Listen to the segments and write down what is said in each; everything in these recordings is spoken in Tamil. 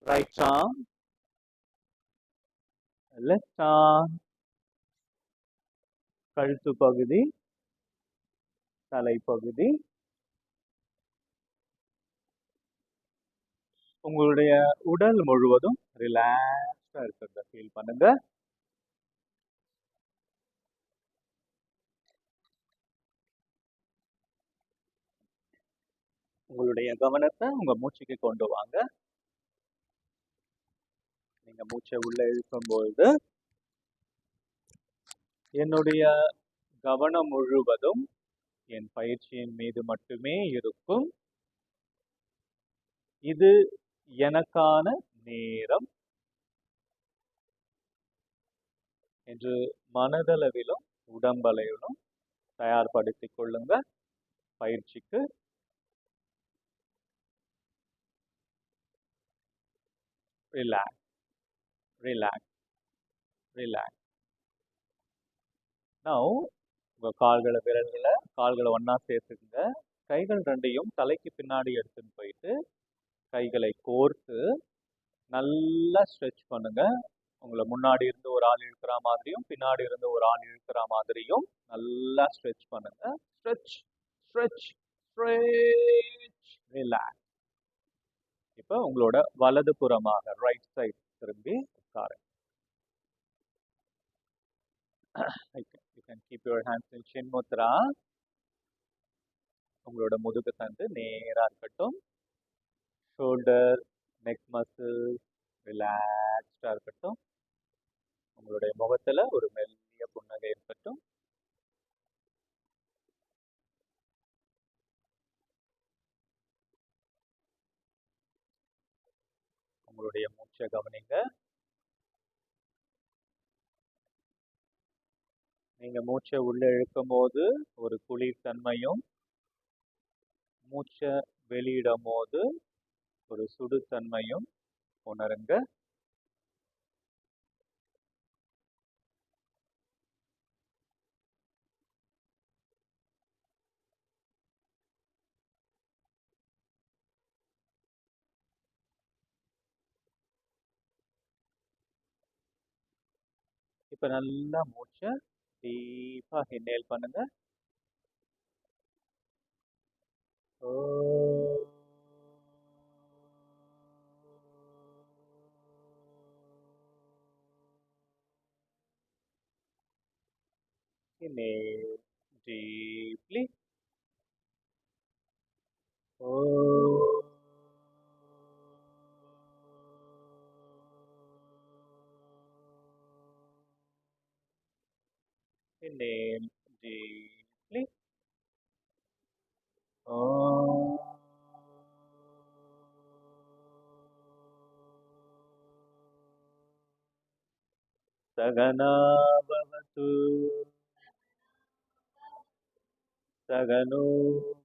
right arm, left arm, கழுத்து பகுதி, தலைப்பகுதி. உங்களுடைய உடல் முழுவதும் ரிலாக்ஸ்டா இருக்கிறத ஃபீல் பண்ணுங்க. உங்களுடைய கவனத்தை உங்க மூச்சுக்கு கொண்டு வாங்க. நீங்க மூச்சை உள்ள இழுக்கும்பொழுது என்னுடைய கவனம் முழுவதும் என் பயிற்சியின் மீது மட்டுமே இருக்கும். இது எனக்கான நேரம் என்று மனதளவிலும் உடம்பளவிலும் தயார்படுத்திக் கொள்ளுங்க பயிற்சிக்கு. Relax, relax, relax. நவ் உங்க கால்களை ஒன்னா சேர்த்துக்குங்க. கைகள் ரெண்டையும் தலைக்கு பின்னாடி எடுத்துன்னு போயிட்டு கைகளை கோர்த்து நல்லா ஸ்ட்ரெச் பண்ணுங்க. உங்களை முன்னாடி இருந்து ஒரு ஆள் இழுக்கிற மாதிரியும் பின்னாடி இருந்து ஒரு ஆள் இழுக்கிற மாதிரியும் நல்லா ஸ்ட்ரெச் பண்ணுங்க. Stretch, stretch, stretch, relax. இப்போ உங்களோட வலது புறமாக ரைட் சைட் திரும்பி உட்காருங்க. You can keep your hands in chin mudra. உங்களோட முதுகு தண்டு நேரா இருக்கட்டும். ஷோல்டர், நெக் மசில்ஸ் ரிலாக்ஸ்டா இருக்கட்டும். உங்களுடைய முகத்துல ஒரு மெல்லிய புன்னகை இருக்கட்டும். உங்களுடைய மூச்சை கவனிங்க. நீங்க மூச்சை உள்ள இழுக்கும் போது ஒரு குளிர் தன்மையும், மூச்சை வெளியிடும் போது ஒரு சுடு தன்மையும் உணருங்க. இப்ப நல்லா மூச்சை டீப்பா இன்ஹேல் பண்ணுங்க. Inhale deeply. Inhale deeply. Sagana bhavatu, sagano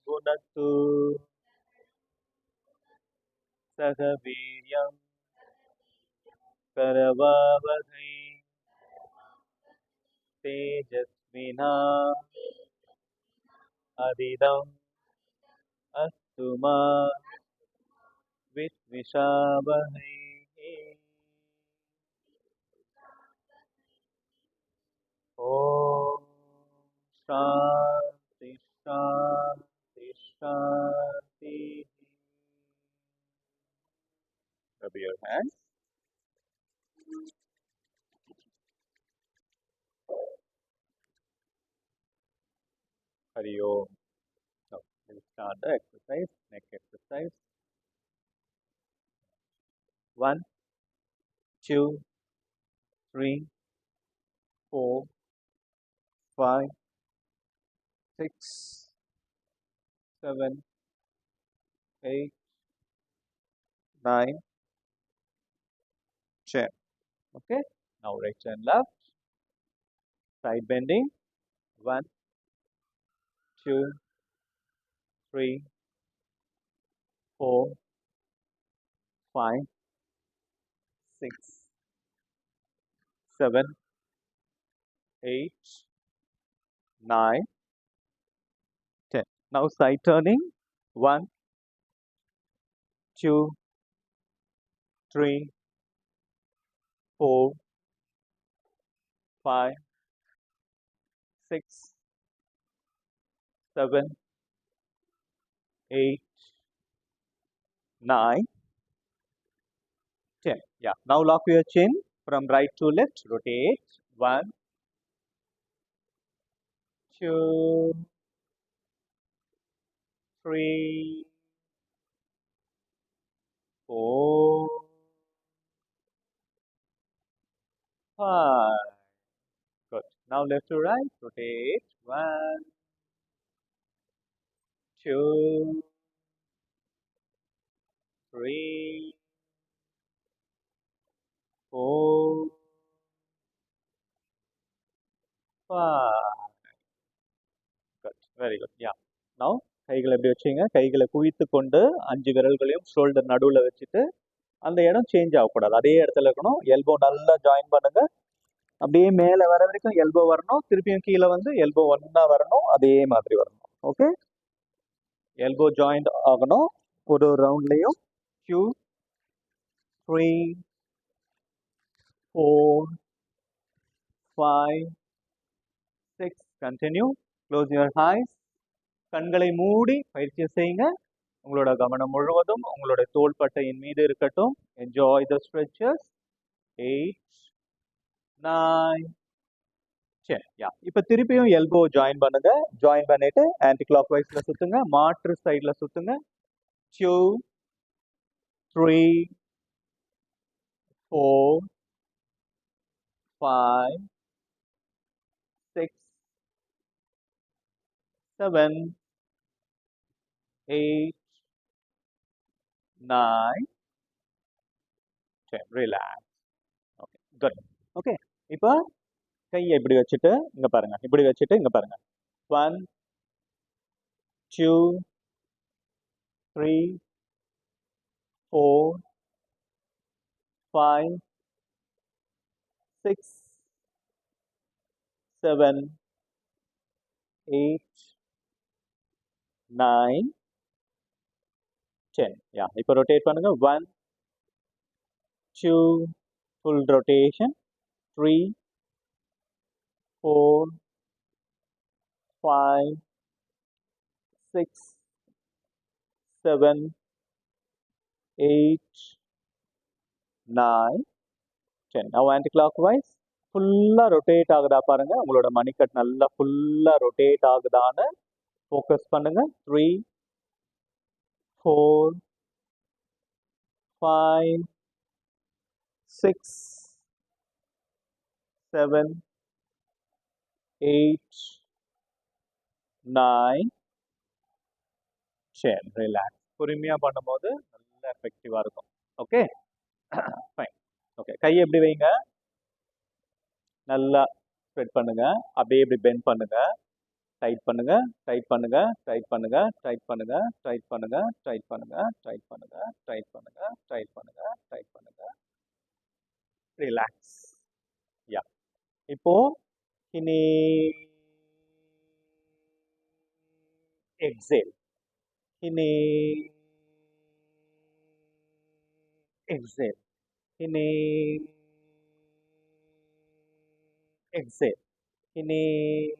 gunatu, sagaviryam karavavahai, tejasvina adidam astuma vitvishavahai. Om Shanti Shanti Shanti. Rub your hands. Hari Om. Now we'll start the exercise, neck exercise. 1, 2, 3, 4, 5, 6, 7, 8, 9, 10. Okay. Now right and left. Side bending. 1, 2, 3, 4, 5, 6, 7, 8, 9, 10. Now side turning. 1, 2, 3, 4, 5, 6, 7, 8, 9, 10. Yeah. Now lock your chin from right to left. Rotate. 1, 2, 3, 4, 5. Good. Now left to right. Rotate. 1, 2, 3, 4, 5. Good. Very good. Yeah. Now கைகளை எப்படி வச்சுங்க, கைகளை குவித்து கொண்டு 5 விரல்களையும் ஷோல்டர் நடுவில் வச்சுட்டு அந்த இடம் சேஞ்ச் ஆகக்கூடாது, அதே இடத்துல இருக்கணும். எல்போ நல்லா ஜாயின் பண்ணுங்க, அப்படியே மேலே வர வரைக்கும் எல்போ வரணும், திருப்பியும் கீழே வந்து எல்போ ஒன்னா வரணும், அதே மாதிரி வரணும். ஓகே, எல்போ ஜாயிண்ட் ஆகணும் ஒரு ரவுண்ட்லையும். 2, 3, 4, 5, 6. கண்டினியூ. Close your eyes. கண்களை மூடி பயிற்சி செய்யுங்க. உங்களோட கவனம் முழுவதும் உங்களோட தோள்பட்டையின் மீது இருக்கட்டும். Enjoy the stretches. 8, 9, 10. யா, இப்போ திருப்பியும் எல்போ ஜாயின் பண்ணுங்க. ஜாயின் பண்ணிட்டு ஆன்டி கிளாக் வைஸ்ல சுத்துங்க, மாற்று சைட்ல சுத்துங்க. 2, 3, 4, 5, 6, 7, 8, 9, 10. ரிலாக்ஸ். Okay, good. ஓகே, இப்போ கையை இப்படி வச்சுட்டு இங்க பாருங்க, இப்படி வச்சுட்டு இங்க பாருங்க. 1, 2, 3, 4, 5, 6, 7, 8, 9, 10. யா, இப்போ ரொட்டேட் பண்ணுங்க. 1, 2, ஃபுல் ரொட்டேஷன். 3, 4, 5, 6, 7, 8, 9, 10. Now anti-clockwise. ஃபுல்லா ரொட்டேட் ஆகுதா பாருங்க. உங்களோட மணிக்கட் நல்லா ஃபுல்லா ரொட்டேட் ஆகுதான்னு ஃபோக்கஸ் பண்ணுங்க. 3, 4, 5, 6, 7, 8, 9, 10. ரிலாக்ஸ். பொறுமையா பண்ணும்போது நல்ல எஃபெக்டிவா இருக்கும். Okay, fine. ஓகே, கையை எப்படி வைங்க, நல்லா ஸ்ப்ரெட் பண்ணுங்க. அப்படியே இப்படி பெண்ட் பண்ணுங்க. டைட் பண்ணுங்க, டைட் பண்ணுங்க, டைட் பண்ணுங்க, டைட் பண்ணுங்க, டைட் பண்ணுங்க, டைட் பண்ணுங்க, டைட் பண்ணுங்க, டைட் பண்ணுங்க, டைட் பண்ணுங்க, டைட் பண்ணுங்க. ரிலாக்ஸ். யா, இப்போ இனி எக்ஸேல். இனி exhale. Inhale. Exhale. Inhale.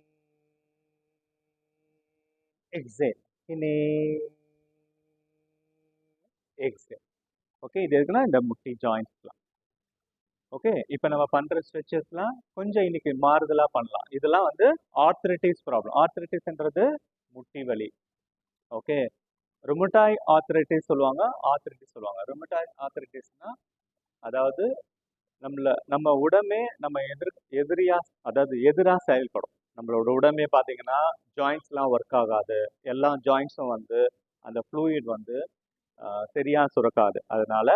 Exhale. Inhale. Exhale. Okay, இது இருக்குன்னா இந்த முட்டி ஜாயின்ஸ்லாம். ஓகே, இப்போ நம்ம பண்ற ஸ்ட்ரெச்சஸ்லாம் கொஞ்சம் இன்னைக்கு மாறுதலா பண்ணலாம். இதெல்லாம் வந்து ஆர்த்ரைட்டிஸ் ப்ராப்ளம். ஆர்த்ரைட்டிஸ்ன்றது முட்டி வலி. ஓகே, ருமட்டாய் ஆர்த்ரைட்டிஸ் சொல்லுவாங்க, ஆர்த்ரைட்டிஸ் சொல்லுவாங்க. ருமட்டாய் ஆர்த்ரைட்டிஸ்னா அதாவது நம்ம உடம்பே நம்ம எதிரியா, அதாவது எதிராக செயல்படும். நம்மளோட உடம்பே பார்த்தீங்கன்னா ஜாயின்ஸ்லாம் ஒர்க் ஆகாது. எல்லா ஜாயின்ஸும் வந்து அந்த ஃப்ளூயிட் வந்து சரியா சுரக்காது. அதனால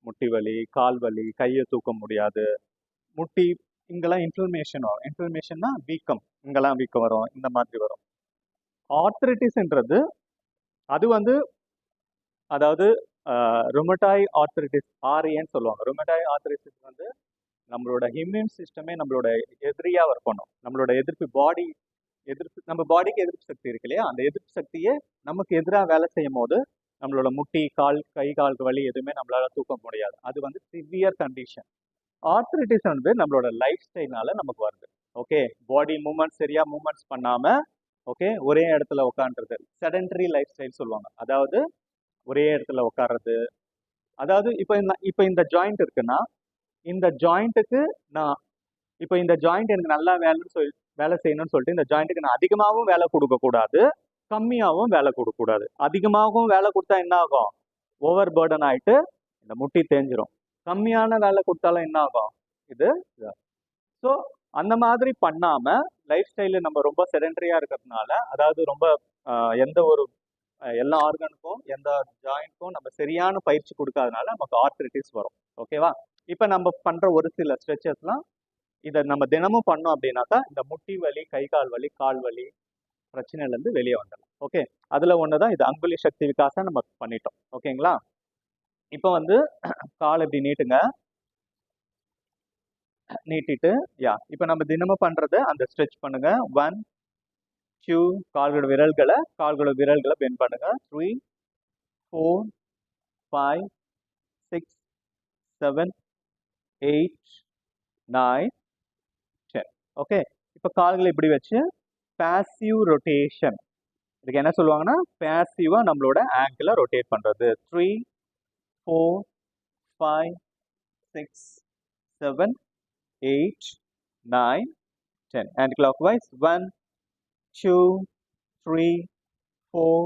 முட்டி வலி, கால் வலி, கையை தூக்க முடியாது, முட்டி இங்கெல்லாம் இன்ஃப்ளமேஷன் வரும். இன்ஃப்ளமேஷன்னா வீக்கம், இங்கெல்லாம் வீக்கம் வரும், இந்த மாதிரி வரும். ஆர்த்ரைட்டிஸ்ன்றது அது வந்து அதாவது ருமட்டாய் ஆர்த்ரைட்டிஸ், ஆர்ஏன்னு சொல்லுவாங்க. ருமட்டாய் ஆர்த்ரைட்டிஸ் வந்து நம்மளோட இம்யூன் சிஸ்டமே நம்மளோட எதிரியா ஒர்க் பண்ணும். நம்மளோட எதிர்ப்பு நம்ம பாடிக்கு எதிர்ப்பு சக்தி இருக்கு இல்லையா, அந்த எதிர்ப்பு சக்தியே நமக்கு எதிராக வேலை செய்யும் போது நம்மளோட முட்டி கை காலுக்கு வலி எதுவுமே நம்மளால தூக்க முடியாது. அது வந்து சிவியர் கண்டிஷன். ஆர்த்ரைட்டிஸ் வந்து நம்மளோட லைஃப் ஸ்டைல்னால நமக்கு வருது. ஓகே, பாடி மூவ்மெண்ட்ஸ் சரியா மூவ்மெண்ட்ஸ் பண்ணாம, ஓகே, ஒரே இடத்துல உட்காந்துறது, செடென்டரி லைஃப் ஸ்டைல் சொல்லுவாங்க. அதாவது ஒரே இடத்துல உட்கார்றது. அதாவது இப்போ இந்த ஜாயிண்ட் இருக்குன்னா, இந்த ஜாயிண்ட்டுக்கு நான் இப்போ இந்த ஜாயிண்ட் எனக்கு நல்லா வேலை செய்யணும்னு சொல்லிட்டு இந்த ஜாயிண்ட்டுக்கு நான் அதிகமாகவும் வேலை கொடுக்க கூடாது, கம்மியாகவும் வேலை கொடுக்க கூடாது. அதிகமாகவும் வேலை கொடுத்தா என்ன ஆகும்? ஓவர் பர்டன் ஆயிட்டு இந்த முட்டி தேஞ்சிரும். கம்மியான வேலை கொடுத்தாலும் என்ன ஆகும்? இது. ஸோ அந்த மாதிரி பண்ணாம லைஃப் ஸ்டைலு நம்ம ரொம்ப செடென்டரியா இருக்கிறதுனால, அதாவது ரொம்ப எந்த ஒரு எல்லா ஆர்கனுக்கும் எந்த ஜாயிண்ட்க்கும் நம்ம சரியான பயிற்சி கொடுக்காதனால நமக்கு ஆர்த்ரைட்டிஸ் வரும். ஓகேவா? இப்போ நம்ம பண்ற ஒரு சில ஸ்ட்ரெச்சஸ்லாம் இதை நம்ம தினமும் பண்ணோம் அப்படின்னாக்கா இந்த முட்டி வலி, கை கால் வலி, கால் வலி பிரச்சனையிலேருந்து வெளியே வந்துடலாம். ஓகே, அதில் ஒன்று தான் இது அங்குலி சக்தி விகாசம் நம்ம பண்ணிட்டோம். ஓகேங்களா? இப்போ வந்து கால் இப்படி நீட்டுங்க, நீட்டிட்டு இப்போ நம்ம தினமும் பண்றது அந்த ஸ்ட்ரெச் பண்ணுங்க. 1 2 கால்களோட விரல்களை பெண்ட் பண்ணுங்க. 3 4 5 6 7 8 9 10. ஓகே, இப்போ கால்களை இப்படி வச்சு பாசிவ் ரொட்டேஷன், இதுக்கு என்ன சொல்லுவாங்கன்னா பாசிவா நம்மளோட ஆங்கிளை ரொட்டேட் பண்றது. 3 4 5 6 7 8 9 10. And clockwise 1 2 3 4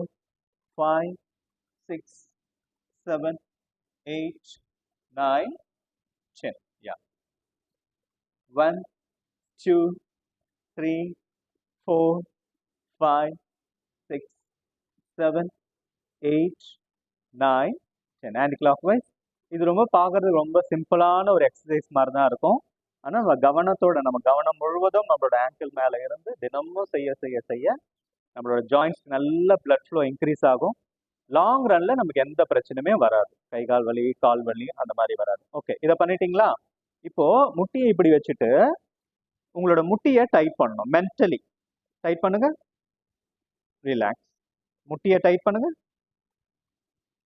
5 6 7 8 9 10. Yeah. 1 2 3 4 5 6 7 8 9 10. And clockwise. இது ரொம்ப பார்க்கறதுக்கு ரொம்ப சிம்பிளான ஒரு எக்ஸசைஸ் மாதிரி தான் இருக்கும். ஆனால் நம்ம கவனம் முழுவதும் நம்மளோட ஆங்கிள் மேலே இருந்து தினமும் செய்ய செய்ய செய்ய நம்மளோட ஜாயின்ஸ் நல்ல பிளட் ஃப்ளோ இன்க்ரீஸ் ஆகும். லாங் ரன்ல நமக்கு எந்த பிரச்சனையுமே வராது. கை கால் வலி, கால் வலி அந்த மாதிரி வராது. ஓகே, இதை பண்ணிட்டீங்களா? இப்போ முட்டியை இப்படி வச்சுட்டு உங்களோட முட்டியை டைட் பண்ணணும். மென்டலி டைட் பண்ணுங்க, ரிலாக்ஸ். முட்டியை டைட் பண்ணுங்க,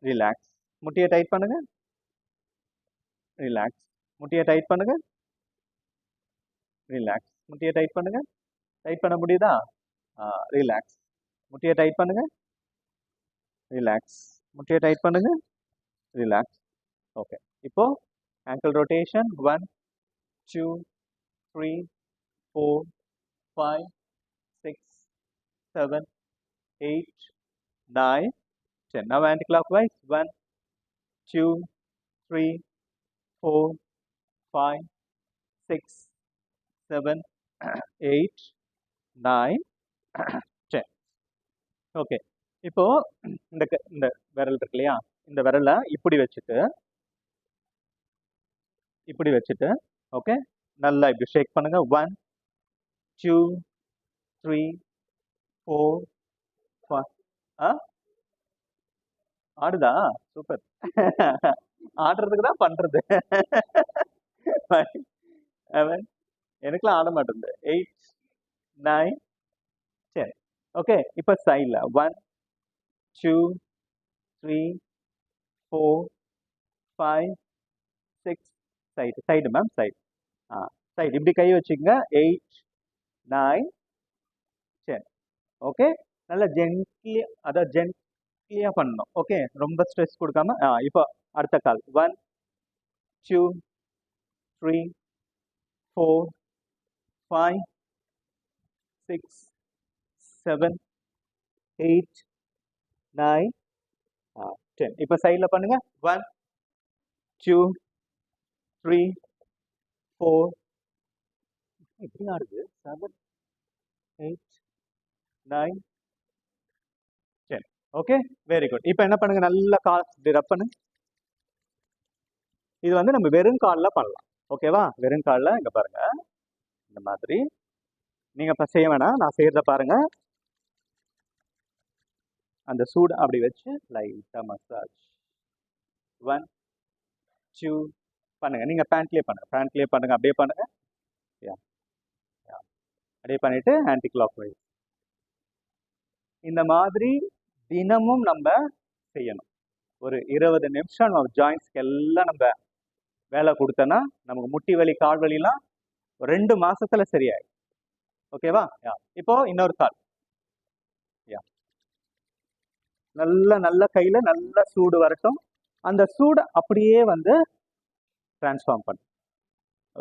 ரிலாக்ஸ். முட்டியை டைட் பண்ணுங்க, ரிலாக்ஸ். முட்டியை டைட் பண்ணுங்க, ரிலாக்ஸ். முட்டியை டைட் பண்ணுங்க. டைட் பண்ண முடியுதா? ரிலாக்ஸ். முட்டியை டைட் பண்ணுங்க, ரிலாக்ஸ். முட்டியை டைட் பண்ணுங்க, ரிலாக்ஸ். ஓகே, இப்போ ankle rotation 1 2 3 4 5 6 7 8 9 10. Now anti-clockwise 1 2 3 4 5 6 7 8 9 10. Okay, இப்போ இந்த விரல் இருக்கு இல்லையா, இந்த விரலை இப்படி வச்சுட்டு ஓகே, நல்லா இப்படி ஷேக் பண்ணுங்க. 1 2 3 4 5. ஆடுதா? சூப்பர். ஆடுறதுக்கு தான் பண்றது. எனக்குலாம் ஆட மாட்டேங்குது. 8 9 10. ஓகே, இப்போ சைடில் 1 2 3 4 5 6 சைடு மேம், சைடு இப்படி கை வச்சுக்கோங்க. 8 9 10. ஓகே, நல்லா ஜென்ட்லியா பண்ணணும். ஓகே, ரொம்ப ஸ்ட்ரெஸ் கொடுக்காம. இப்போ அடுத்த கால் 1 2 3 4 5 6 7 8 9 10. இப்போ சைடில் பண்ணுங்க. 1 2 3 4 இப்படி ஆடுது. 7 8 9 10. Okay, very good. இப்போ என்ன பண்ணுங்க, நல்லா கால் ரப் பண்ணுங்க. இது வந்து நம்ம வெறும் காலில் பண்ணலாம். ஓகேவா? வெறும் காலில் இங்கே பாருங்க, இந்த மாதிரி நீங்கள் இப்போ செய்ய வேணாம், நான் செய்யறத பாருங்க. அந்த சூடு அப்படி வச்சு லைட்டாக மசாஜ். 1 2 பண்ணுங்க. நீங்கள் பேண்ட்லேயே பண்ணுங்க, அப்படியே பண்ணுங்க. அப்படியே பண்ணிட்டு ஆன்டி கிளாக் வைஸ் இந்த மாதிரி தினமும் நம்ம செய்யணும். ஒரு 20 நிமிஷம் நம்ம ஜாயின்ஸ்க்கு எல்லாம் நம்ம வேலை கொடுத்தோன்னா நமக்கு முட்டி வலி கால் வலிலாம் ஒரு 2 மாசத்துல சரியாயிடும். ஓகேவா? இப்போ இன்னொரு கால். நல்ல நல்ல கையில நல்ல சூடு வரட்டும். அந்த சூடை அப்படியே வந்து டிரான்ஸ்ஃபார்ம் பண்ணும்.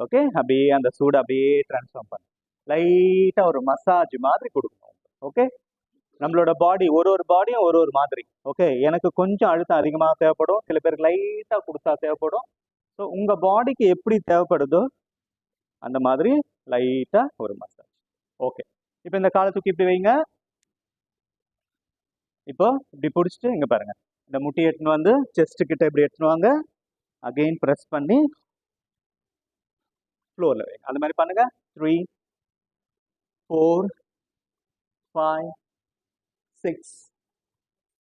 ஓகே, அப்படியே அந்த சூடை அப்படியே டிரான்ஸ்ஃபார்ம் பண்ணும். லைட்டா ஒரு மசாஜ் மாதிரி கொடுக்கணும். ஓகே, நம்மளோட பாடி ஒரு பாடியும் ஒரு மாதிரி. ஓகே, எனக்கு கொஞ்சம் அழுத்தம் அதிகமாக தேவைப்படும், சில பேருக்கு லைட்டா கொடுத்தா தேவைப்படும். ஸோ உங்க பாடிக்கு எப்படி தேவைப்படுதோ அந்த மாதிரி லைட்டா ஒரு மசாஜ். ஓகே, இப்போ இந்த காலை தூக்கி இப்படி வைங்க. இப்போ இப்படி பிடிச்சிட்டு இங்க பாருங்க, இந்த முட்டி எடுத்துன்னு வந்து செஸ்ட் கிட்ட இப்படி எடுத்துன்னு வாங்க. அகெயின் ப்ரெஸ் பண்ணி ஃப்ளோர்ல வைங்க. அந்த மாதிரி பண்ணுங்க. 3 4 5 6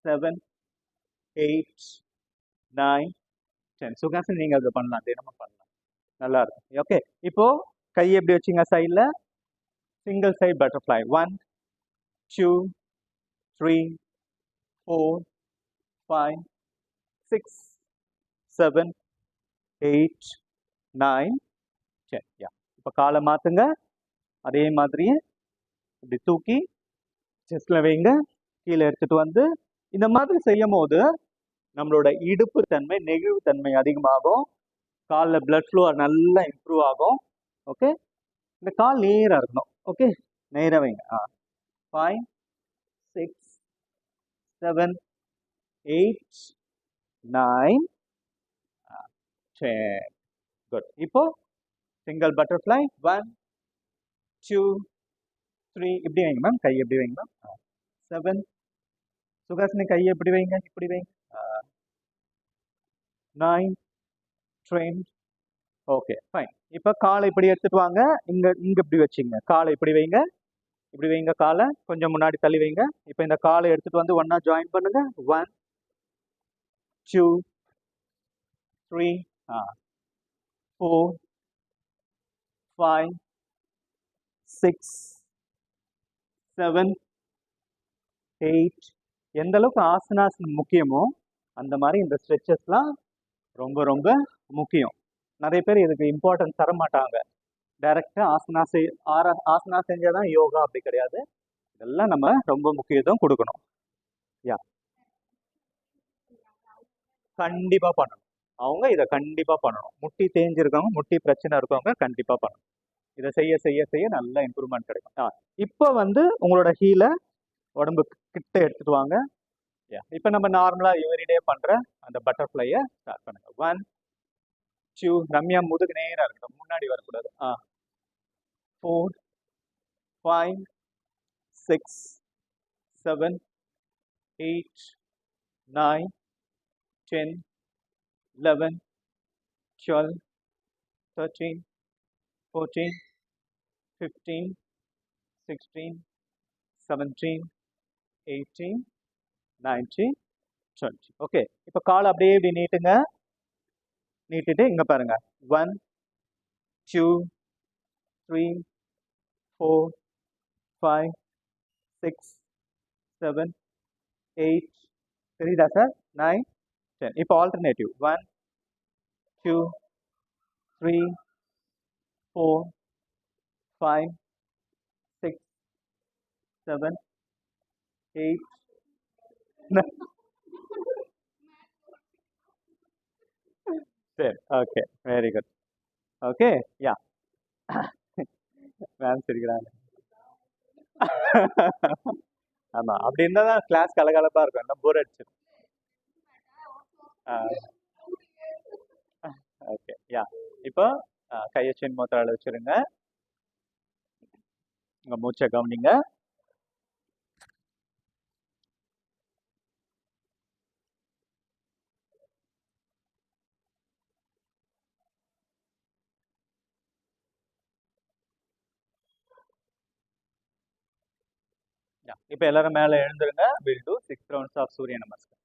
7 8 9 10. சுகாசன் நீங்க அதை பண்ணலாம், தினமும் பண்ணலாம், நல்லா இருக்கும். ஓகே, இப்போ கை எப்படி வச்சுங்க சைடில், சிங்கிள் சைட் பட்டர்ஃப்ளை. 1 2 3 4 5 6 7 8 9 10. இப்போ காலை மாத்துங்க. அதே மாதிரியே இப்படி தூக்கி செஸ்ட்ல வைங்க, கீழே எடுத்துட்டு வந்து இந்த மாதிரி செய்யும் போது நம்மளோட இடுப்பு தன்மை, நெகிழ்வு தன்மை அதிகமாகும். காலில் பிளட் ஃப்ளோ நல்லா இம்ப்ரூவ் ஆகும். ஓகே, இந்த கால் நேராக இருக்கணும். ஓகே, நேராக வைங்க. 5 6 7 8 9 10. குட். இப்போ சிங்கிள் பட்டர்ஃப்ளை. 1 2 3 இப்படி வைங்க மேம், கை எப்படி வைங்க மேம். 7 சுகாசினி கையை எப்படி வைங்க, இப்படி வைங்க. 9 10. Okay, fine. இப்போ காலை இப்படி எடுத்துட்டு வாங்க. இங்க இப்படி வச்சுங்க. காலை இப்படி வைங்க, இப்படி வைங்க. காலை கொஞ்சம் முன்னாடி தள்ளி வைங்க. இப்போ இந்த காலை எடுத்துட்டு வந்து ஒன்னா ஜாயின் பண்ணுங்க. 1 2 3 4 5 6 7 8. எந்த அளவுக்கு ஆசனாசனம் முக்கியமோ அந்த மாதிரி இந்த ஸ்ட்ரெச்சஸ்லாம் ரொம்ப ரொம்ப முக்கியம். நிறைய பேர் இதுக்கு இம்பார்ட்டன்ஸ் தர மாட்டாங்க. டைரக்டா ஆசனா செஞ்சாதான் யோகா, அப்படி கிடையாது. இதெல்லாம் நம்ம ரொம்ப முக்கியத்துவம் கொடுக்கணும். கண்டிப்பா பண்ணணும். அவங்க இதை கண்டிப்பா பண்ணணும். முட்டி தேஞ்சிருக்கவங்க, முட்டி பிரச்சனை இருக்கவங்க கண்டிப்பா பண்ணணும். இதை செய்ய செய்ய செய்ய நல்ல இம்ப்ரூவ்மெண்ட் கிடைக்கும். இப்போ வந்து உங்களோட ஹீலை உடம்பு கிட்ட எடுத்துட்டு வாங்க. இப்போ நம்ம நார்மலா எவ்ரிடே பண்ற அந்த பட்டர்ஃப்ளையை ஸ்டார்ட் பண்ணுங்க. 1 2. ரம்யா முதுகு நேரா இருக்கட்டும், முன்னாடி வரக்கூடாது. 4 5 6 7 8 9 10 11 12 13 14 15 16 17 18 19 20. ஓகே, இப்போ கால் அப்படியே இப்படி நீட்டுங்க. நீட்டிட்டு இங்க பாருங்க. 1 2 3 4 5 6 7 8. தெரியுதா சார்? 9 10. இப்போ ஆல்டர்னேட்டிவ். 1 2 3 4 5 6 7 8. சரி, ஓகே, வெரி குட். ஓகே, யா. மேம் சிரிக்கிறாங்க. ஆமா, அப்படி இருந்தா தான் கிளாஸ் கலகலப்பா இருக்கும், என்ன போர் அடிச்சிடும். ஓகே, யா. இப்போ கையை சின் மூத்திரால வச்சிருங்க. உங்க மூச்சை கவனிங்க. இப்போ எல்லாரும் மேல எழுந்துருங்க. வில் டூ 6 rounds ஆஃப் சூரிய நமஸ்கார்.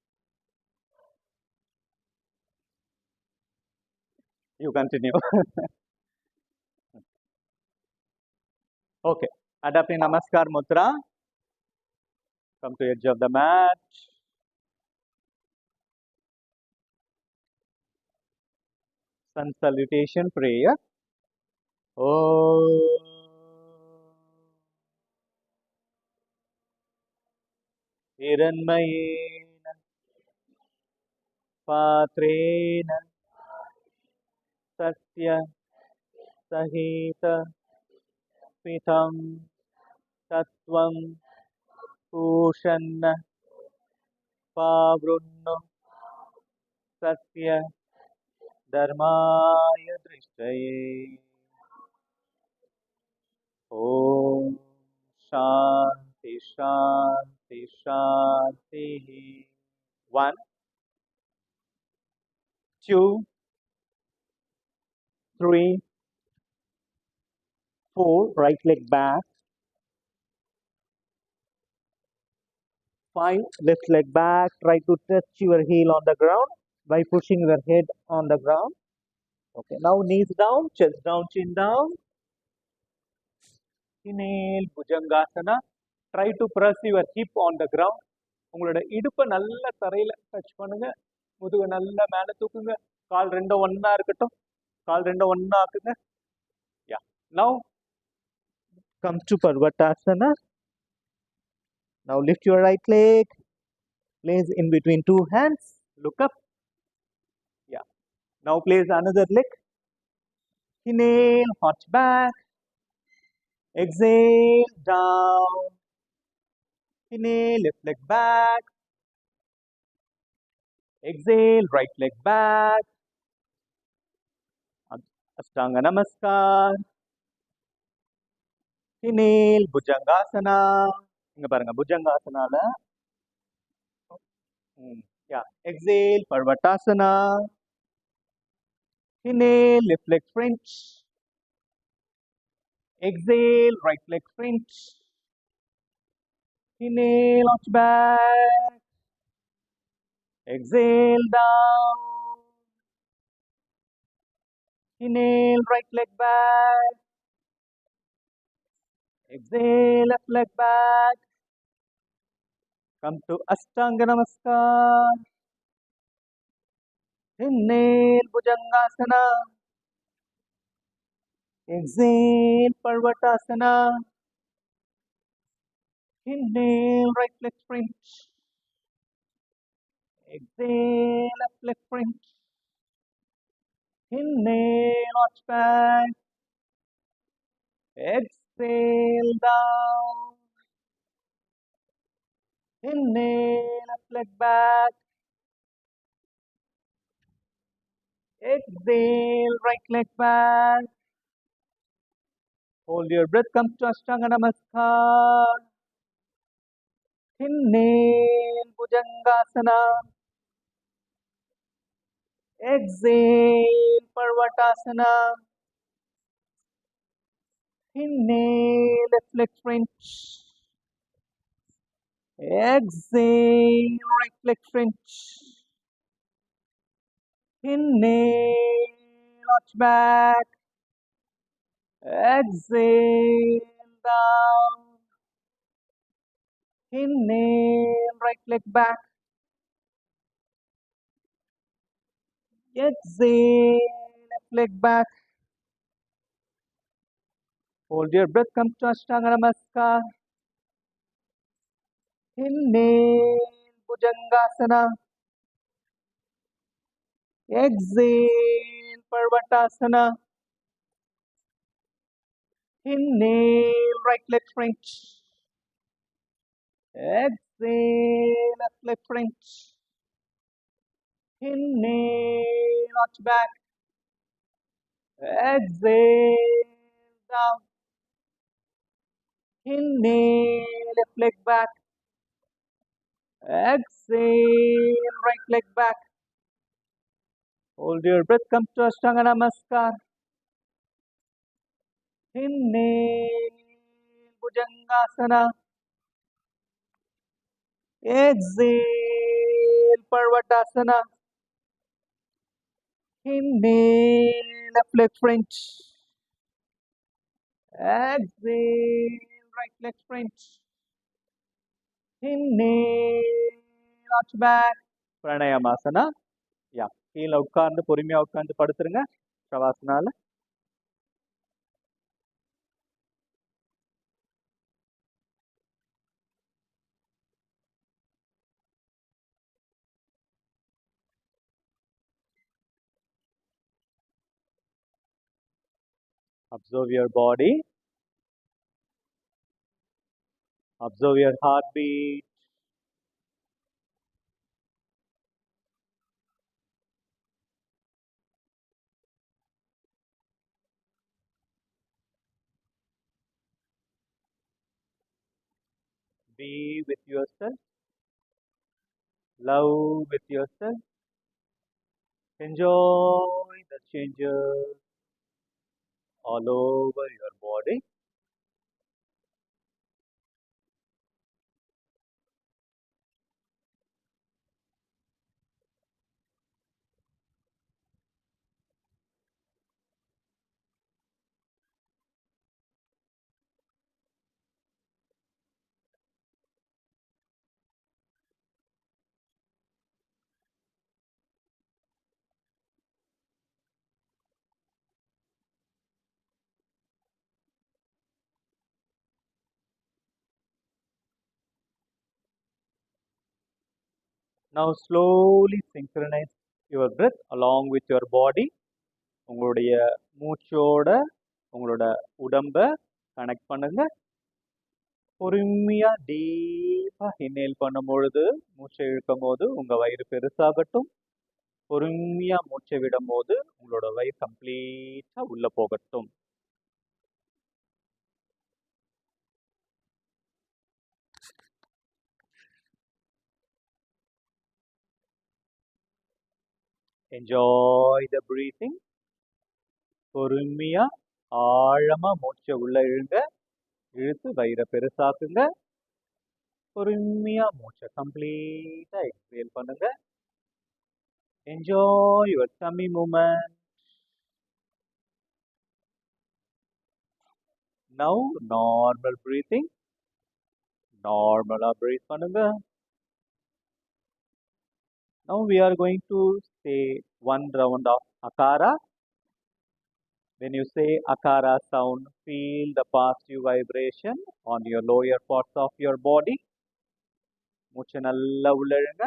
You continue. Okay. Adapting Namaskar Mudra. Come to edge of the mat. Sun salutation prayer. Om Hiranmayena Patrena Satya Sahita Pitham Tattvam Pushanna Pavrunno Satya Dharmaya Drishtaye. Om Shanti Shanti Shanti. 1, 2, 3, 4. Right leg back. 5. Left leg back. Try to touch your heel on the ground by pushing your head on the ground. Okay. Now knees down, chest down, chin down. Inhale, Bhujangasana. Try to press your hip on the ground. உங்களோட இடுப்பை நல்லா தரையில டச் பண்ணுங்க. முதுகு நல்லா மேல தூக்குங்க. கால் ரெண்டும் ஒண்ணா இருக்கட்டும். கால் ரெண்டும் ஒண்ணா ஆக்குங்க. Yeah. Now come to Parvatasana. Now lift your right leg. Place in between two hands. Look up. Yeah. Now place another leg. Inhale, arch back. Exhale, down. Inhale, left leg back. Exhale, right leg back. Ashtanga Namaskar. Inhale, Bhujangasana. இங்க பாருங்க புஜங்காசனால. Yeah. Exhale, Parvatasana. Inhale, left leg French. Exhale, right leg French. Inhale, arch back. Exhale, down. Inhale, right leg back. Exhale, left leg back. Come to Ashtanga Namaskar. Inhale, Bhujangasana. Exhale, Parvatasana. Inhale, right leg French. Exhale, left leg French. Inhale, arch back. Exhale, down. Inhale, left leg back. Exhale, right leg back. Hold your breath. Come to Ashtanga Namaskar. Inhale, Bhujangasana. Exhale, Parvatasana. Inhale, left leg French. Exhale, right leg French. Inhale, arch back. Exhale, down. Inhale, right leg back. Exhale, left leg back. Hold your breath. Come to Ashtanga Namaskar. Inhale, Bhujangasana. Exhale, Parvatasana. Inhale, right leg French. Exhale, left leg French. Inhale, arch back. Exhale, down. Inhale, left leg back. Exhale, right leg back. Hold your breath. Come to Ashtanga Namaskar. Inhale, Bhujangasana. Exhale, Parvatasana. Inhale, left leg French. Exhale, right leg French. Inhale, arch back. Pranayamasana. Yeah. கீழே உட்கார்ந்து பொறுமையா உட்கார்ந்து படுத்துருங்க. ஷவாசனால. Observe your body. Observe your heartbeat. Be with yourself. Love with yourself. Enjoy the changes all over your body. Now slowly synchronize your breath along with your body. உங்களுடைய மூச்சோட உங்களோட உடம்ப கனெக்ட் பண்ணுங்க. பொறுமையா டீப்பா இன்ஹேல் பண்ணும் பொழுது மூச்சை இழுக்கும் போது உங்க வயிறு பெருசாகட்டும். பொறுமையா மூச்சை விடும் போது உங்களோட வயிறு கம்ப்ளீட்டா உள்ள போகட்டும். Enjoy the breathing. பொறுமையா ஆழமா மூச்சை உள்ள இழுங்க. இழுத்து வயிறை பெருசாக்குங்க. பொறுமையா மூச்சை கம்ப்ளீட்டா எக்ஸ்ஹேல் பண்ணுங்க. Enjoy your tummy movement. Now normal breathing. நார்மலா breathe பண்ணுங்க. Now we are going to say one round of Akara. When you say Akara sound, feel the positive vibration on your lower parts of your body. மூச்சை நல்லா உள்ள இழுங்க.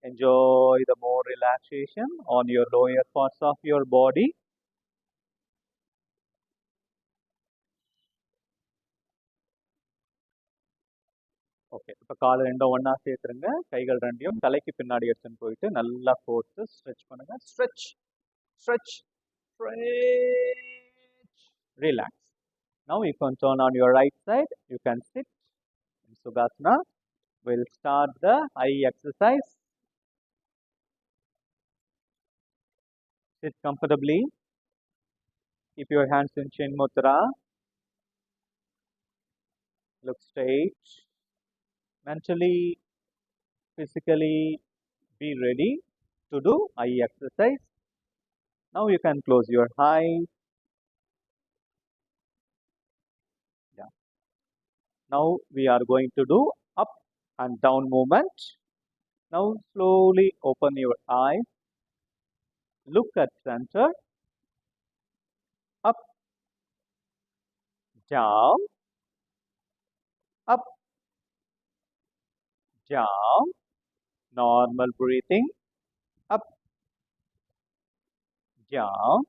Enjoy the more relaxation on your lower parts of your body. Okay, இப்போ காலை ரெண்டும் ஒன்றா சேர்த்துருங்க. கைகள் ரெண்டையும் தலைக்கு பின்னாடி எடுத்துன்னு போயிட்டு நல்லா போட்டு ஸ்ட்ரெச் பண்ணுங்க. Stretch stretch stretch, relax. Now you can turn on your right side. You can sit in Sukhasana. We'll start the eye exercise. Sit comfortably. Keep your hands in Chin Mudra. Look straight. Mentally, physically, be ready to do eye exercise. Now you can close your eyes. Yeah. Now we are going to do up and down movement. Now slowly open your eyes. Look at center. Up, down, up, down. Normal breathing. Up, down,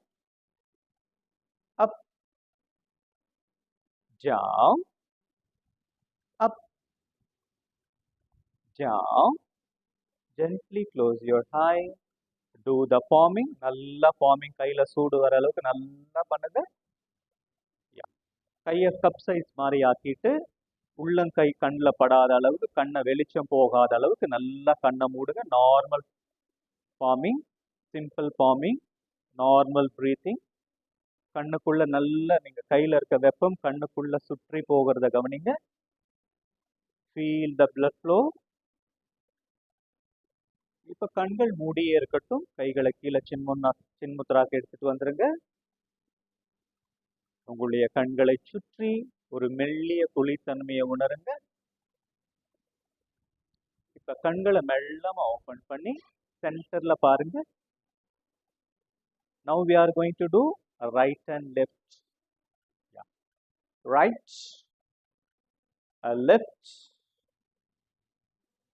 up, down, up, down. Gently close your eyes. Do the forming. நல்லா forming கையில சூடு வர அளவுக்கு நல்லா பண்ணுங்க. கையை கப் சைஸ் மாதிரி ஆக்கிட்டு உள்ளங்கை கண்ணில் படாத அளவுக்கு, கண்ணை வெளிச்சம் போகாத அளவுக்கு நல்லா கண்ணை மூடுங்க. Normal palming, simple palming, normal breathing. கண்ணுக்குள்ள நல்லா நீங்க கையில இருக்க வெப்பம் கண்ணுக்குள்ள சுற்றி போகிறத கவனிங்க. Feel the blood flow. இப்ப கண்கள் மூடியே இருக்கட்டும். கைகளை கீழே சின்முத்ராக்கு எடுத்துட்டு வந்துருங்க. உங்களுடைய கண்களை சுற்றி ஒரு மெல்லிய குளிர்தன்மையை உணருங்க. இப்ப கண்களை மெல்லமா ஓபன் பண்ணி சென்டர்ல பாருங்க. Now we are going to do right and left. Yeah. Right, left,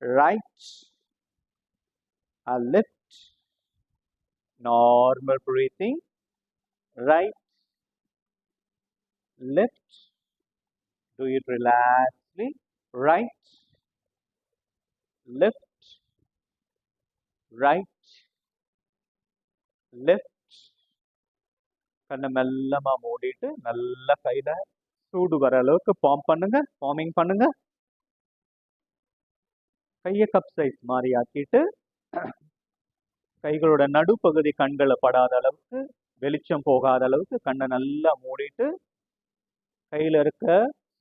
right, left. Normal breathing. Right, left. Do it relaxedly. Right, left, right, left. கண்ணை மெல்லமா மூடிட்டு நல்ல கையில சூடு வர அளவுக்கு ஃபார்மிங் பண்ணுங்க. கையை கப் சைஸ் மாதிரி ஆக்கிட்டு கைகளோட நடுப்பகுதி கண்களை படாத அளவுக்கு, வெளிச்சம் போகாத அளவுக்கு கண்ணை நல்லா மூடிட்டு கையில இருக்க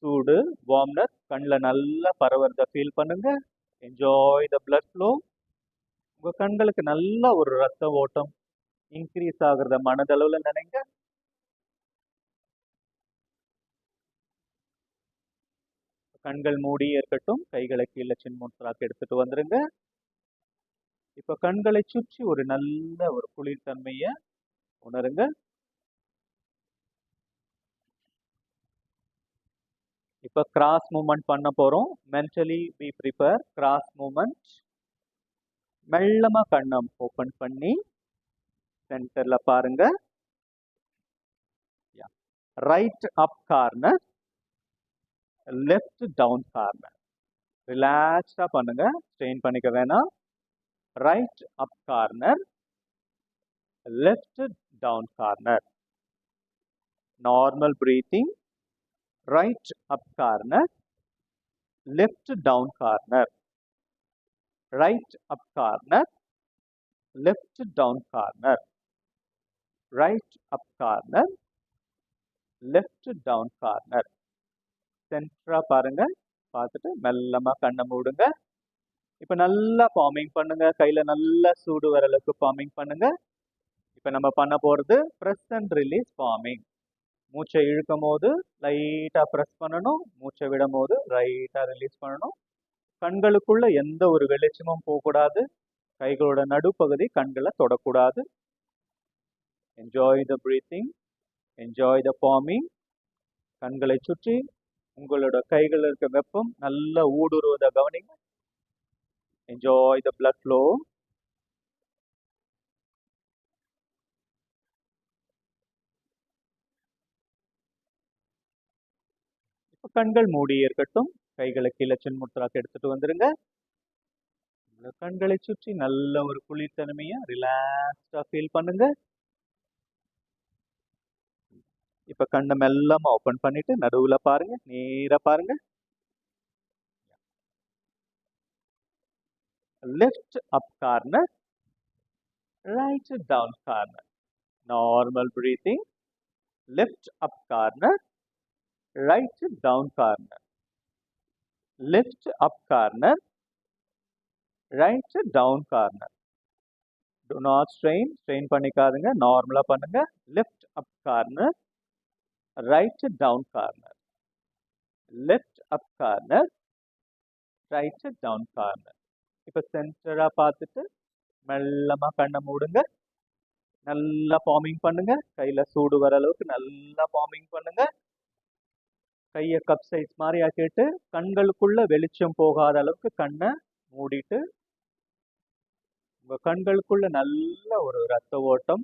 சூடு வார்ம்னஸ் கண்ணில் நல்லா பரவறத ஃபீல் பண்ணுங்க. Enjoy the blood flow. உங்க கண்களுக்கு நல்ல ஒரு ரத்த ஓட்டம் இன்க்ரீஸ் ஆகுறத மனதளவுல நினைங்க. கண்கள் மூடியே இருக்கட்டும். கைகளை கீழே சின்முத்ராக்கு எடுத்துட்டு வந்துருங்க. இப்ப கண்களை சுற்றி ஒரு நல்ல ஒரு குளிர்தன்மைய உணருங்க. இப்ப கிராஸ் மூவ்மெண்ட் பண்ண போறோம். Mentally be prepare. Cross movement. மெல்லமா கண்ணை ஓபன் பண்ணி சென்டர்ல பாருங்க. Right up corner, left down corner. ரிலாக்ஸ்டா பண்ணுங்க, ஸ்ட்ரெயின் பண்ணிக்க வேணாம். Right up corner, left down corner. Normal breathing. Right up corner, left down corner. Right up corner, left down corner. Right up corner, left down corner. சென்டரா பாருங்க. பார்த்துட்டு மெல்லமா கண்ணை மூடுங்க. இப்ப நல்லா ஃபார்மிங் பண்ணுங்க. கையில நல்லா சூடு வர அளவுக்கு ஃபார்மிங் பண்ணுங்க. இப்ப நம்ம பண்ண போறது பிரஸ் அண்ட் ரிலீஸ் ஃபார்மிங். மூச்சை இழுக்கும் போது லைட்டா பிரஸ் பண்ணணும், மூச்சை விடும் போது ரைட்டா ரிலீஸ் பண்ணணும். கண்களுக்குள்ள எந்த ஒரு வெளிச்சமும் போகக்கூடாது. கைகளோட நடுப்பகுதி கண்களை தொடக்கூடாது. Enjoy the breathing, enjoy the palming. கண்களை சுற்றி உங்களோட கைகள் இருக்க வெப்பம் நல்ல ஊடுருவத கவனிங்க. Enjoy the blood flow. இப்ப கண்கள் மூடி இருக்கட்டும். கைகளை கீழே சின்முத்ராக்கு எடுத்துட்டு வந்துருங்க. கண்களை சுற்றி நல்ல ஒரு குளிர்தன்மையா ரிலாக்ஸ்டா ஃபீல் பண்ணுங்க. இப்ப கண்ணை மெல்லமா ஓபன் பண்ணிட்டு நடுவுல பாருங்க, நேரா பாருங்க. Left up corner, right down corner. Normal breathing. Left up corner, right down corner. Left up corner, right down corner. Do not strain பண்ணிக்காதுங்க. நார்மலா பண்ணுங்க. Left up corner, right down corner. Left up corner, right down corner. இப்ப சென்டரா பார்த்துட்டு மெல்லமா கண்ணை மூடுங்க. நல்லா ஃபார்மிங் பண்ணுங்க. கையில சூடு வர அளவுக்கு நல்லா ஃபார்மிங் பண்ணுங்க. கையை கப் சைஸ் மாதிரி ஆக்கிட்டு கண்களுக்குள்ள வெளிச்சம் போகாத அளவுக்கு கண்ணை மூடிட்டு உங்க கண்களுக்குள்ள நல்ல ஒரு ரத்த ஓட்டம்,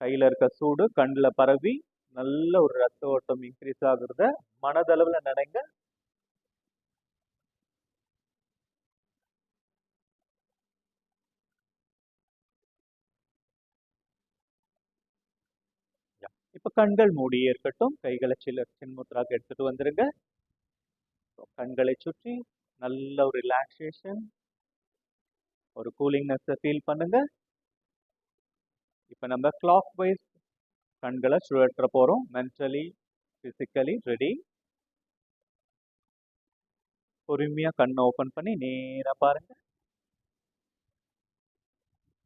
கையில இருக்க சூடு கண்ணுல பரவி நல்ல ஒரு ரத்த ஓட்டம் இன்க்ரீஸ் ஆகுறத மனதளவுல நினைங்க. இப்ப கண்கள் மூடியே இருக்கட்டும். கைகளை சின்முத்ராக்கு எடுத்துட்டு வந்துருங்க. கண்களை சுற்றி நல்ல ஒரு ரிலாக்ஸேஷன், ஒரு கூலிங்னஸ் ஃபீல் பண்ணுங்க. இப்ப நம்ம கிளாக் வைஸ் கண்களை சுழற்ற போறோம். Mentally physically ready. பொறுமையா கண்ணை ஓபன் பண்ணி நேரா பாருங்க.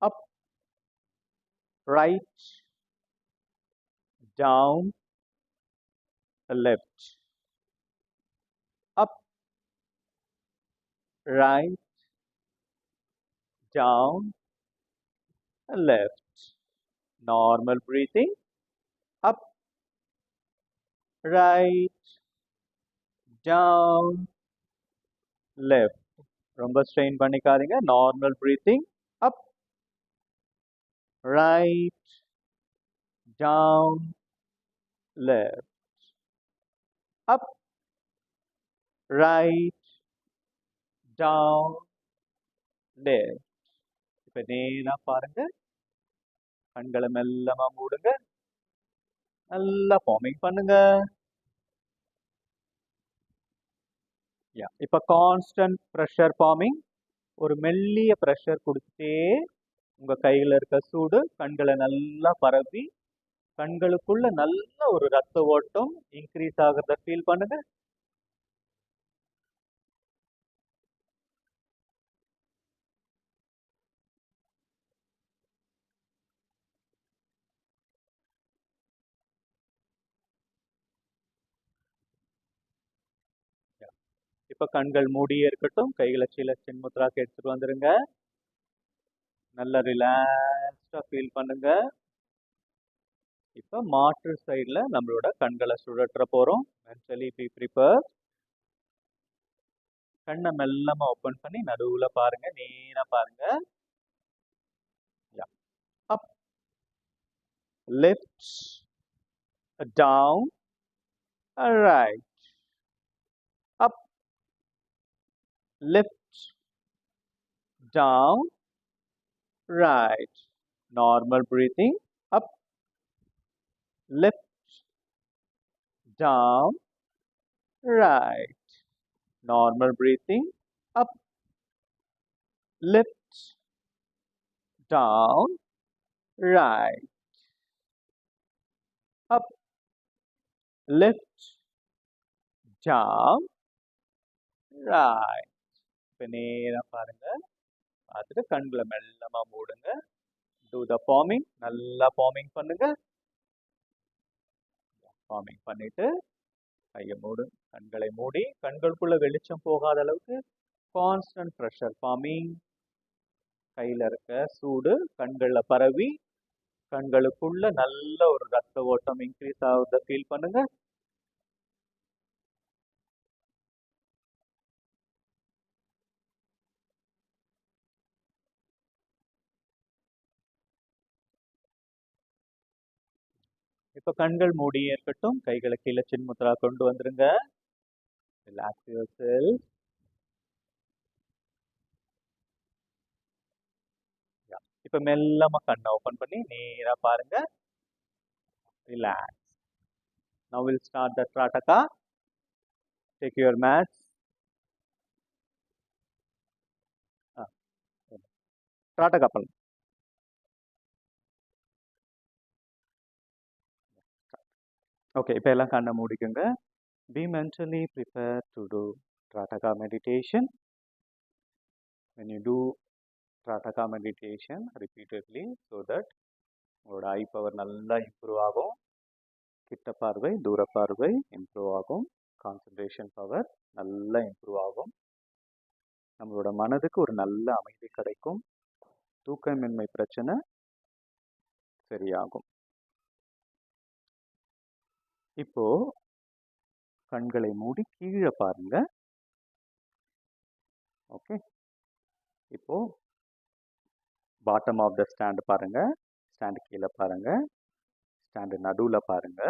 Up, right, down, left, up, right, down, left. Normal breathing, up, right, down, left. ரொம்ப ஸ்ட்ரெயின் பண்ணிக்காதீங்க. நார்மல் பிரீத்திங், அப், ரைட், டவுன், லெஃப்ட், அப், ரைட், டவுன், லெஃப்ட். இப்ப நேரா பாருங்க. கண்களை மெல்லமா மூடுங்க. நல்லா ஃபார்மிங் பண்ணுங்க. இப்ப கான்ஸ்டன்ட் ப்ரெஷர் ஃபார்மிங். ஒரு மெல்லிய ப்ரெஷர் கொடுத்துட்டே உங்க கையில இருக்க சூடு கண்களை நல்லா பரப்பி கண்களுக்குள்ள நல்ல ஒரு ரத்த ஓட்டம் இன்க்ரீஸ் ஆகிறத ஃபீல் பண்ணுங்க. இப்ப கண்கள் மூடியே இருக்கட்டும். கைகளை கீழே சின்முத்ராக்கு எடுத்துட்டு வந்துருங்க. நல்லா ரிலாக்ஸ்டா ஃபீல் பண்ணுங்க. இப்ப மாற்று சைட்ல நம்மளோட கண்களை சுழற்ற போறோம். Mentally be prepare. கண்ணை மெல்லமா ஓப்பன் பண்ணி நடுவுல பாருங்க. நேரா பாருங்க. Up, left, down, right, up, left, down, right. Normal breathing, up, left, down, right. Normal breathing, up, left, down, right. Up, left, down, right. இப்ப நேரா பாருங்க. பார்த்துட்டு கண்களை மெல்லமா மூடுங்க. Do the forming. நல்லா ஃபார்மிங் பண்ணுங்க. ஃபார்மிங் பண்ணிட்டு கையை மூடு. கண்களை மூடி கண்களுக்குள்ள வெளிச்சம் போகாத அளவுக்கு கான்ஸ்டன்ட் ப்ரெஷர் ஃபார்மிங். கையில இருக்க சூடு கண்கள்ல பரவி கண்களுக்குள்ள நல்ல ஒரு ரத்த ஓட்டம் இன்க்ரீஸ் ஆகுறத ஃபீல் பண்ணுங்க. இப்ப கண்கள் மூடியே இருக்கட்டும். கைகளை கீழே சின்முத்ரா கொண்டு வந்துருங்க. Relax yourself. இப்ப மெல்லமா கண்ணை ஓபன் பண்ணி நேரா பாருங்க. Relax. Now we'll start the Trataka. Take your mats. Trataka பண்ணலாம். ஓகே, இப்ப எல்லாம் கண்ணை மூடிக்குங்க. Be mentally prepared to do Trataka meditation. When you do Trataka meditation repeatedly, so that உங்களோட ஐ பவர் நல்லா இம்ப்ரூவ் ஆகும். கிட்ட பார்வை, தூர பார்வை இம்ப்ரூவ் ஆகும். கான்சன்ட்ரேஷன் பவர் நல்லா இம்ப்ரூவ் ஆகும். நம்மளோட மனதுக்கு ஒரு நல்ல அமைதி கிடைக்கும். தூக்கமின்மை பிரச்சனை சரியாகும். இப்போ கண்களை மூடி கீழே பாருங்க. ஓகே, இப்போ பாட்டம் ஆஃப் த ஸ்டாண்ட் பாருங்க. ஸ்டாண்டு கீழே பாருங்க. ஸ்டாண்டு நடுவில் பாருங்க.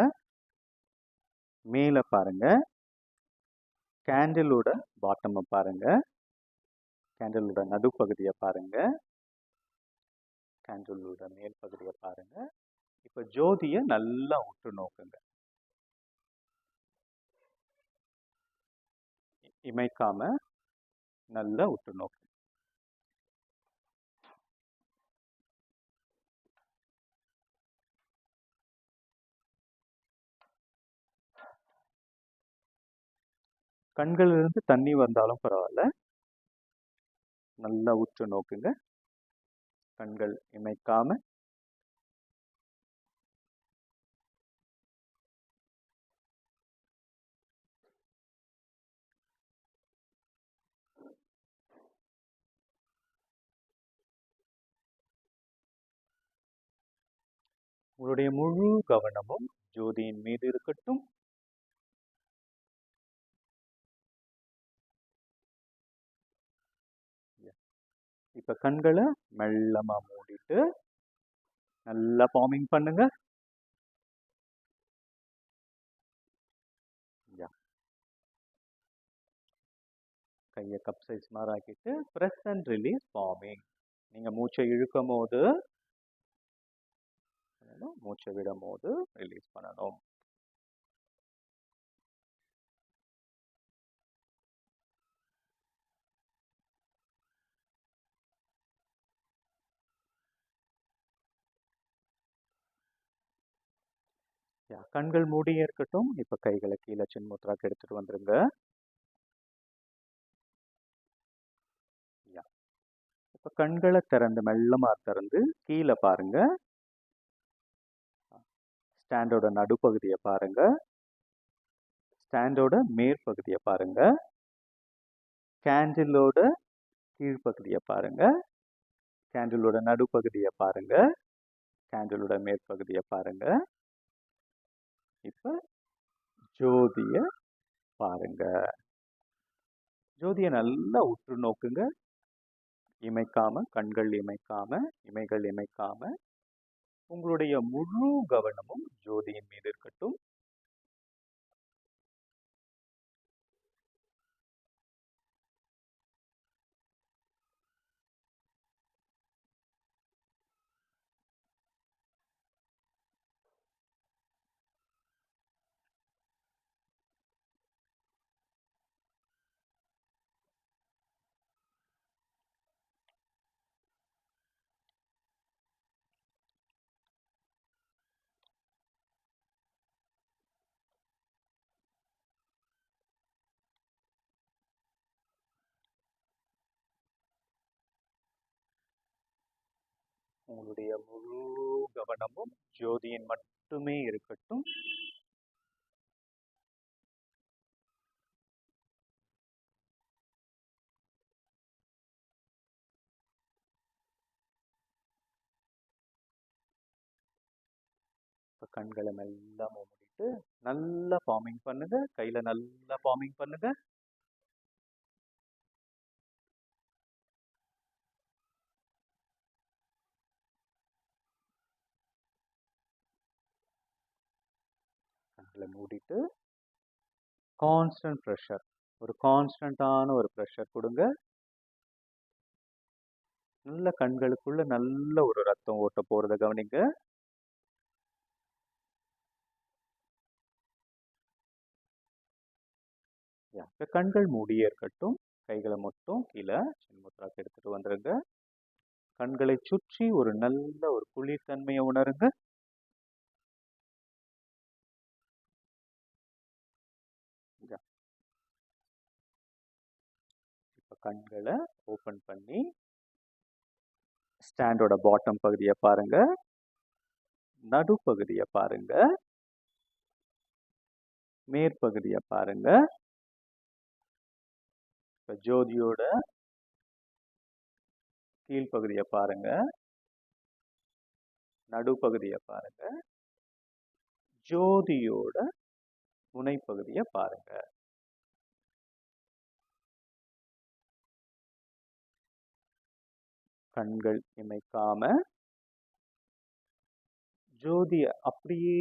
மேலே பாருங்க. கேண்டிலோட பாட்டமை பாருங்க. கேண்டிலோட நடுப்பகுதியை பாருங்க. கேண்டிலோட மேல் பகுதியை பாருங்க. இப்போ ஜோதியை நல்லா உற்று நோக்குங்க. இமைக்காம நல்லா உற்று நோக்குங்க. கண்களிலிருந்து தண்ணி வந்தாலும் பரவாயில்ல, நல்லா உற்று நோக்குங்க. கண்கள் இமைக்காம உங்களுடைய முழு கவனமும் ஜோதியின் மீது இருக்கட்டும். இப்ப கண்களை மெல்லமா மூடிட்டு நல்லா ஃபார்மிங் பண்ணுங்க. கையை கப் சைஸ் மாதிரி ஆக்கிட்டு ப்ரெஸ் அண்ட் ரிலீஸ் ஃபார்மிங். நீங்க மூச்சை இழுக்கும் போது மூச்சை விடும் போது ரிலீஸ் பண்ணணும். கண்கள் மூடியே இருக்கட்டும். இப்ப கைகளை கீழே சின்முத்ராக்கு எடுத்துட்டு வந்துருங்க. இப்ப கண்களை திறந்து மெல்லமா திறந்து கீழே பாருங்க. ஸ்டாண்டோட நடுப்பகுதியை பாருங்க. ஸ்டாண்டோட மேற்பகுதியை பாருங்க. கேண்டிலோட கீழ்ப்பகுதியை பாருங்க. கேண்டிலோட நடுப்பகுதியை பாருங்க. கேண்டிலோட மேற்பகுதியை பாருங்க. இப்ப ஜோதிய பாருங்க. ஜோதியை நல்லா உற்று நோக்குங்க. இமைக்காம, கண்கள் இமைக்காம, இமைகள் இமைக்காம உங்களுடைய முழு கவனமும் ஜோதியின் மீது இருக்கட்டும். உங்களுடைய முழு கவனமும் ஜோதியின் மட்டுமே இருக்கட்டும். கண்களை மெல்ல மூடிட்டு நல்லா ஃபார்மிங் பண்ணுங்க. கையில நல்லா ஃபார்மிங் பண்ணுங்க. கண்களை மூடிட்டு கான்ஸ்டன்ட் ப்ரெஷர், ஒரு கான்ஸ்டன்டான ஒரு ப்ரெஷர் கொடுங்க. நல்ல கண்களுக்குள்ள நல்ல ஒரு ரத்தம் ஓட்ட போறத கவனிங்க. கண்கள் மூடியே இருக்கட்டும். கைகளை மட்டும் கீழே சின்முத்ராக்கு எடுத்துட்டு வந்துருங்க. கண்களை சுற்றி ஒரு நல்ல ஒரு குளிர்தன்மையை உணருங்க. இப்ப கண்களை ஓபன் பண்ணி ஸ்டாண்டோட பாட்டம் பகுதியை பாருங்க. நடுப்பகுதியை பாருங்க. மேற்பகுதியை பாருங்க. இப்ப ஜோதியோட கீழ்ப்பகுதியை பாருங்க. நடுப்பகுதியை பாருங்க. ஜோதியோட முனைப்பகுதியை பாருங்க. கண்கள் இமைக்காம ஜோதியை அப்படியே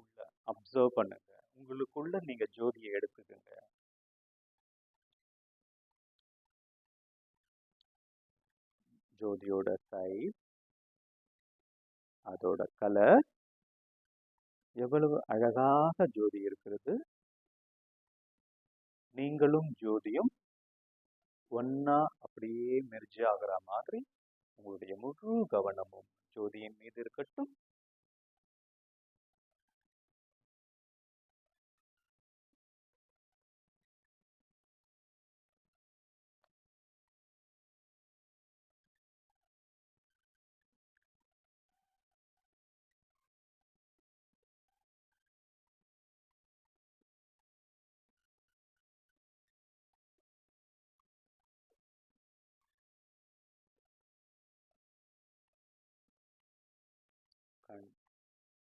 உள்ள அப்சர்வ் பண்ணுங்க. உங்களுக்குள்ள நீங்க ஜோதியை எடுத்துக்கங்க. ஜோதியோட சைஸ், அதோட கலர், எவ்வளவு அழகாக ஜோதி இருக்கிறது. நீங்களும் ஜோதியும் ஒன்னா அப்படியே மெர்ஜ் ஆகிற மாதிரி உங்களுடைய முழு கவனமும் ஜோதியின் மீது இருக்கட்டும்.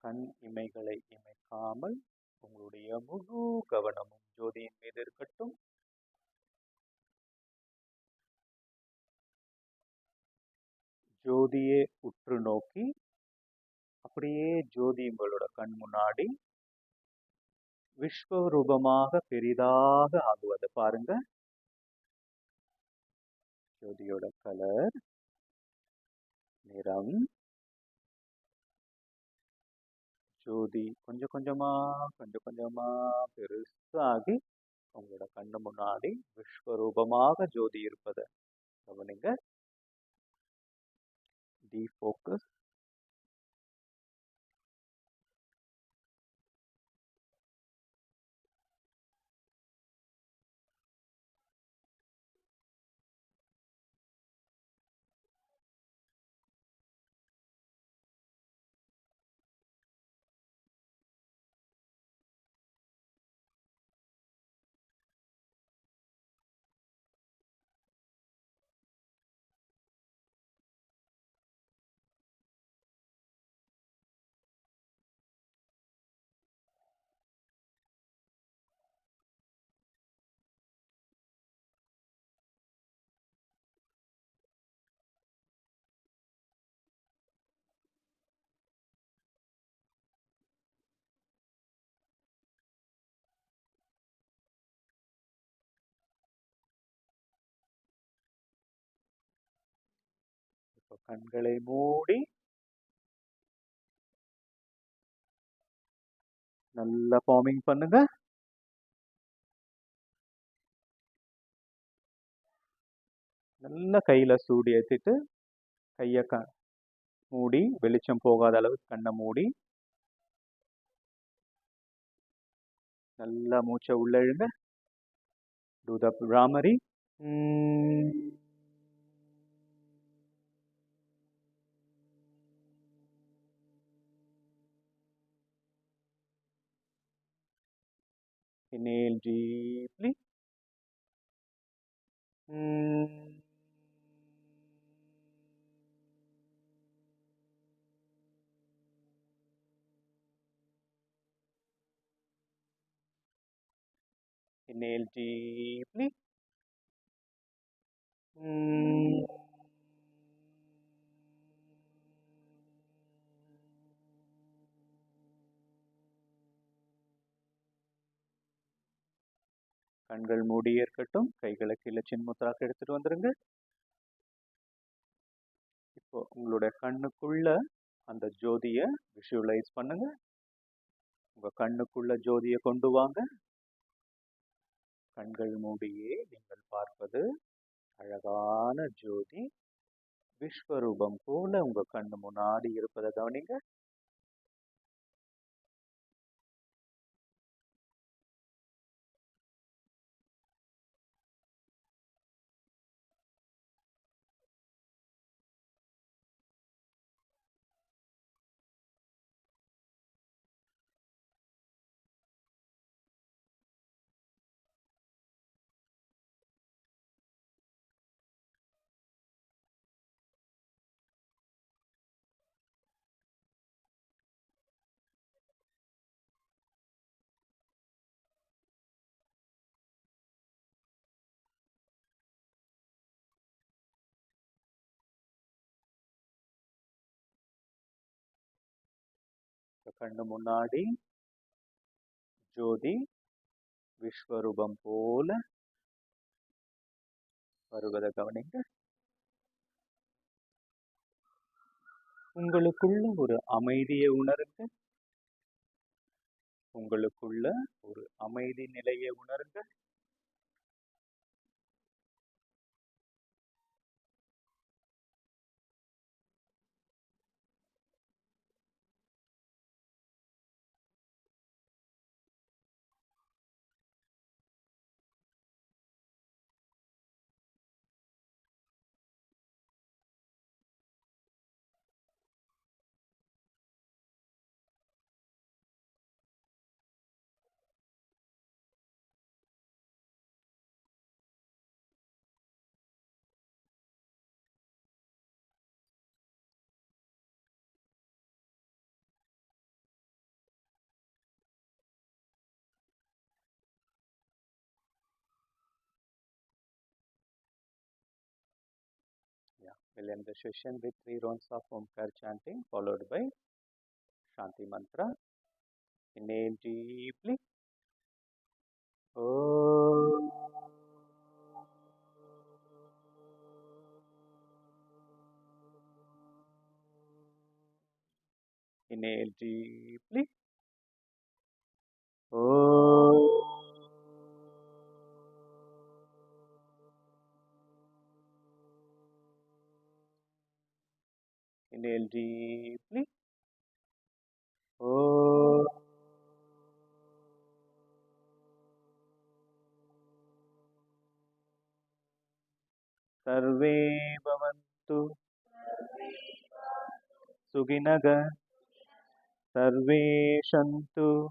கண் இமைகளை இமைக்காமல் உங்களுடைய முழு கவனமும் ஜோதியின் மீது இருக்கட்டும். ஜோதியே உற்று நோக்கி அப்படியே ஜோதி உங்களோட கண் முன்னாடி விஸ்வரூபமாக பெரிதாக ஆகுவதை பாருங்க. ஜோதியோட கலர், நிறம், ஜோதி கொஞ்சம் கொஞ்சமா பெருசாகி உங்களோட கண்ணு முன்னாடி விஸ்வரூபமாக ஜோதி இருப்பதை கவனிங்க. டீஃபோக்கஸ். இப்போ கண்களை மூடி நல்லா ஃபார்மிங் பண்ணுங்க. நல்லா கையில சூடு ஏற்றிட்டு கையை மூடி வெளிச்சம் போகாத அளவுக்கு கண்ணை மூடி நல்லா மூச்சை உள்ள இழுங்க. Do the Brahmari. Inhale deeply. Inhale deeply. கண்கள் மூடி இருக்கட்டும். கைகளை கீழே சின்முத்ராக்கு எடுத்துட்டு வந்துருங்க. இப்போ உங்களுடைய கண்ணுக்குள்ள அந்த ஜோதியை விஷுவலைஸ் பண்ணுங்க. உங்க கண்ணுக்குள்ள ஜோதியை கொண்டு வாங்க. கண்கள் மூடியே நீங்கள் பார்ப்பது அழகான ஜோதி விஸ்வரூபம் போல உங்க கண்ணு முன்னாடி இருப்பதை கவனிங்க. கண்ணு முன்னாடி ஜோதி விஸ்வரூபம் போல வருவதை கவனிங்க. உங்களுக்குள்ள ஒரு அமைதியை உணருங்க. உங்களுக்குள்ள ஒரு அமைதி நிலையை உணருங்க. We'll end the session with 3 rounds of Omkar chanting followed by Shanti mantra. Inhale deeply. Om. Inhale deeply. Om. Inhale deeply. Om. Sarve bhavantu suginaga. Sarve shantu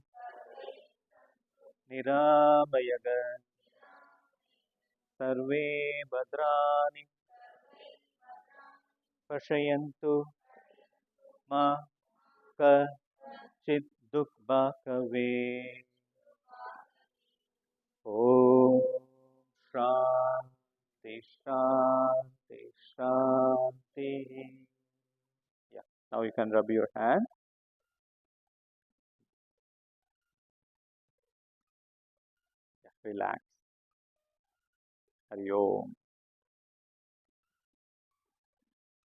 niramayaga. Sarve bhadrani pashayantu ma kachit dukbhakave. Om Shanti Shanti Shanti. Yeah. Now you can rub your hand. Yeah, relax. Hari Om.